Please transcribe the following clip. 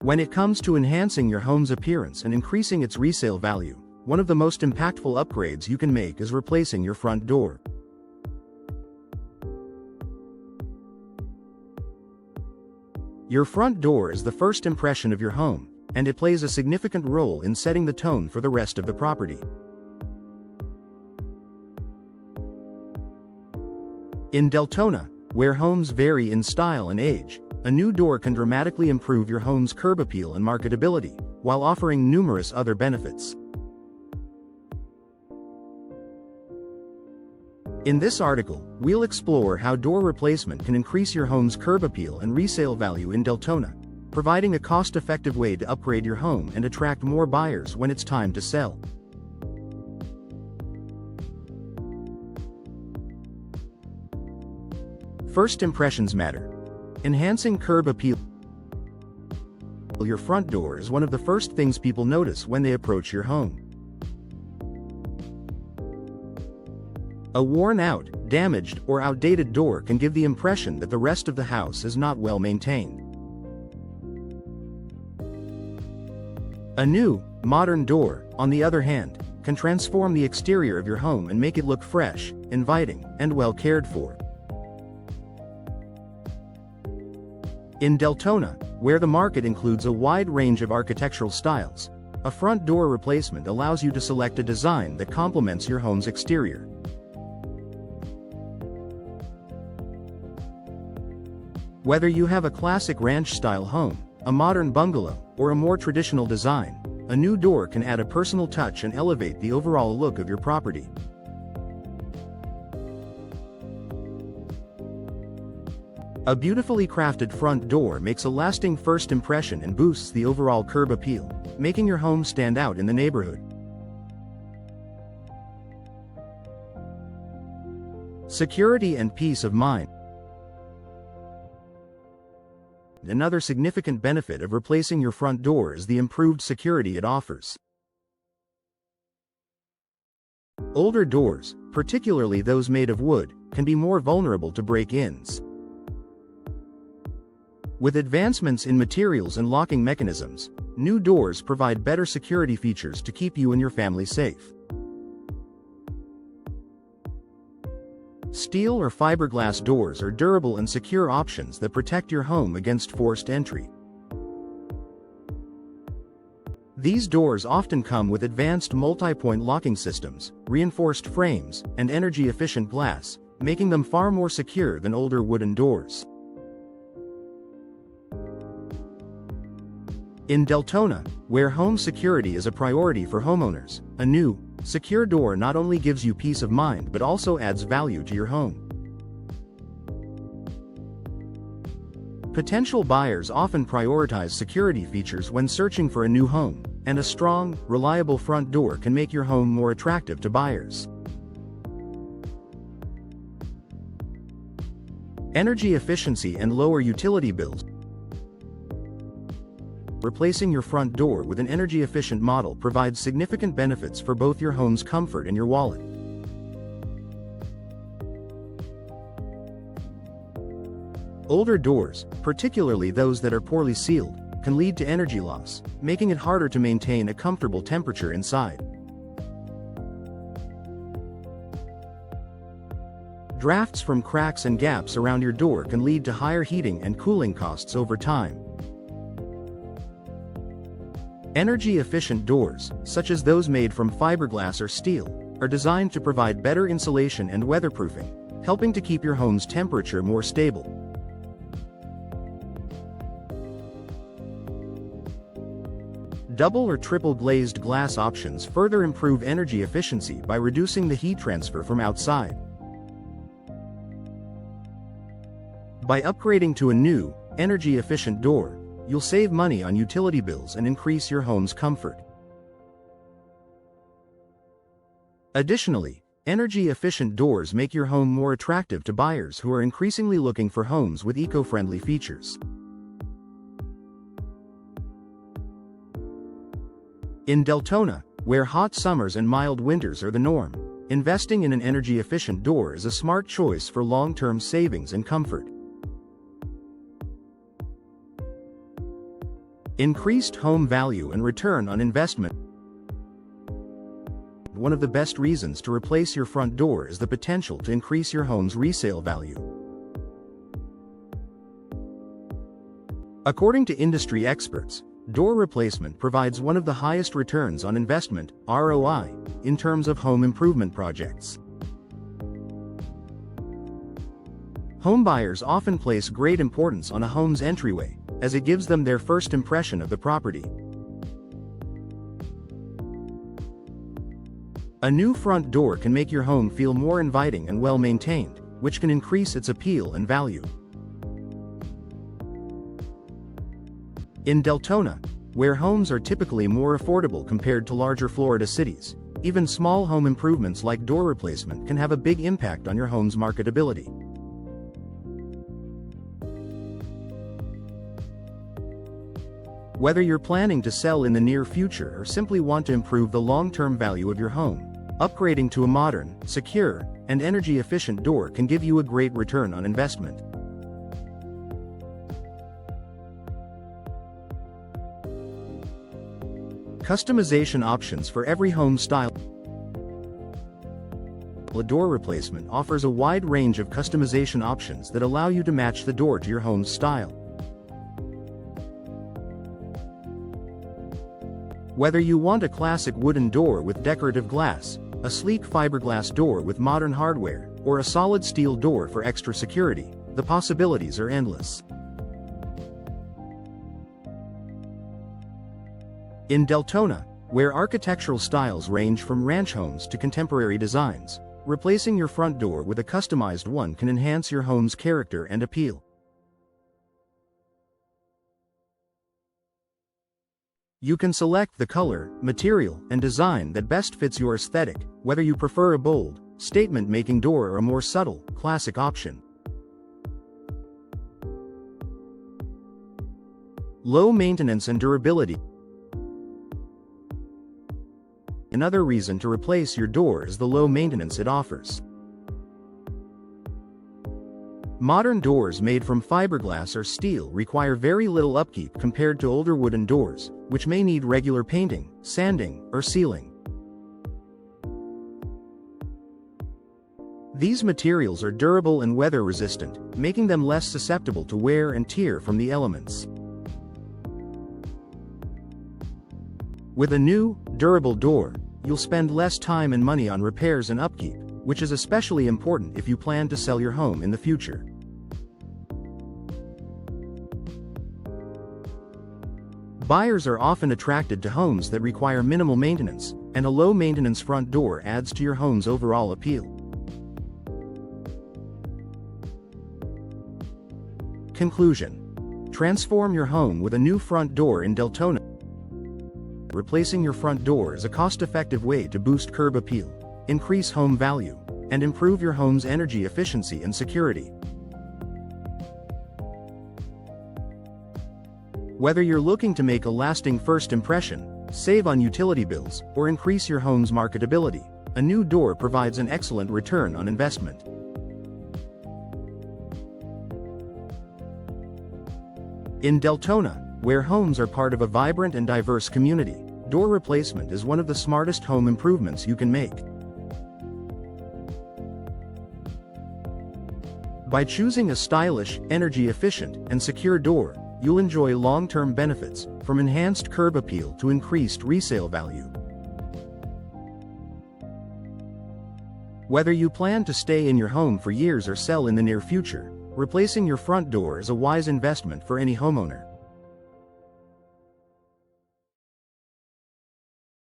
When it comes to enhancing your home's appearance and increasing its resale value, one of the most impactful upgrades you can make is replacing your front door. Your front door is the first impression of your home, and it plays a significant role in setting the tone for the rest of the property. In Deltona, where homes vary in style and age, a new door can dramatically improve your home's curb appeal and marketability, while offering numerous other benefits. In this article, we'll explore how door replacement can increase your home's curb appeal and resale value in Deltona, providing a cost-effective way to upgrade your home and attract more buyers when it's time to sell. First impressions matter. Enhancing curb appeal. Your front door is one of the first things people notice when they approach your home. A worn-out, damaged, or outdated door can give the impression that the rest of the house is not well maintained. A new, modern door, on the other hand, can transform the exterior of your home and make it look fresh, inviting, and well cared for. In Deltona, where the market includes a wide range of architectural styles, a front door replacement allows you to select a design that complements your home's exterior. Whether you have a classic ranch-style home, a modern bungalow, or a more traditional design, a new door can add a personal touch and elevate the overall look of your property. A beautifully crafted front door makes a lasting first impression and boosts the overall curb appeal, making your home stand out in the neighborhood. Security and peace of mind. Another significant benefit of replacing your front door is the improved security it offers. Older doors, particularly those made of wood, can be more vulnerable to break-ins. With advancements in materials and locking mechanisms, new doors provide better security features to keep you and your family safe. Steel or fiberglass doors are durable and secure options that protect your home against forced entry. These doors often come with advanced multi-point locking systems, reinforced frames, and energy-efficient glass, making them far more secure than older wooden doors. In Deltona, where home security is a priority for homeowners, a new, secure door not only gives you peace of mind but also adds value to your home. Potential buyers often prioritize security features when searching for a new home, and a strong, reliable front door can make your home more attractive to buyers. Energy efficiency and lower utility bills. Replacing your front door with an energy-efficient model provides significant benefits for both your home's comfort and your wallet. Older doors, particularly those that are poorly sealed, can lead to energy loss, making it harder to maintain a comfortable temperature inside. Drafts from cracks and gaps around your door can lead to higher heating and cooling costs over time. Energy-efficient doors, such as those made from fiberglass or steel, are designed to provide better insulation and weatherproofing, helping to keep your home's temperature more stable. Double or triple glazed glass options further improve energy efficiency by reducing the heat transfer from outside. By upgrading to a new, energy-efficient door, you'll save money on utility bills and increase your home's comfort. Additionally, energy-efficient doors make your home more attractive to buyers who are increasingly looking for homes with eco-friendly features. In Deltona, where hot summers and mild winters are the norm, investing in an energy-efficient door is a smart choice for long-term savings and comfort. Increased home value and return on investment. One of the best reasons to replace your front door is the potential to increase your home's resale value. According to industry experts, door replacement provides one of the highest returns on investment, ROI, in terms of home improvement projects. Homebuyers often place great importance on a home's entryway, as it gives them their first impression of the property. A new front door can make your home feel more inviting and well-maintained, which can increase its appeal and value. In Deltona, where homes are typically more affordable compared to larger Florida cities, even small home improvements like door replacement can have a big impact on your home's marketability. Whether you're planning to sell in the near future or simply want to improve the long-term value of your home, upgrading to a modern, secure, and energy-efficient door can give you a great return on investment. Customization options for every home style. A door replacement offers a wide range of customization options that allow you to match the door to your home's style. Whether you want a classic wooden door with decorative glass, a sleek fiberglass door with modern hardware, or a solid steel door for extra security, the possibilities are endless. In Deltona, where architectural styles range from ranch homes to contemporary designs, replacing your front door with a customized one can enhance your home's character and appeal. You can select the color, material, and design that best fits your aesthetic, whether you prefer a bold, statement-making door or a more subtle, classic option. Low maintenance and durability. Another reason to replace your door is the low maintenance it offers. Modern doors made from fiberglass or steel require very little upkeep compared to older wooden doors, which may need regular painting, sanding, or sealing. These materials are durable and weather-resistant, making them less susceptible to wear and tear from the elements. With a new, durable door, you'll spend less time and money on repairs and upkeep, which is especially important if you plan to sell your home in the future. Buyers are often attracted to homes that require minimal maintenance, and a low-maintenance front door adds to your home's overall appeal. Conclusion: transform your home with a new front door in Deltona. Replacing your front door is a cost-effective way to boost curb appeal, increase home value, and improve your home's energy efficiency and security. Whether you're looking to make a lasting first impression, save on utility bills, or increase your home's marketability, a new door provides an excellent return on investment. In Deltona, where homes are part of a vibrant and diverse community, door replacement is one of the smartest home improvements you can make. By choosing a stylish, energy-efficient, and secure door, you'll enjoy long-term benefits, from enhanced curb appeal to increased resale value. Whether you plan to stay in your home for years or sell in the near future, replacing your front door is a wise investment for any homeowner.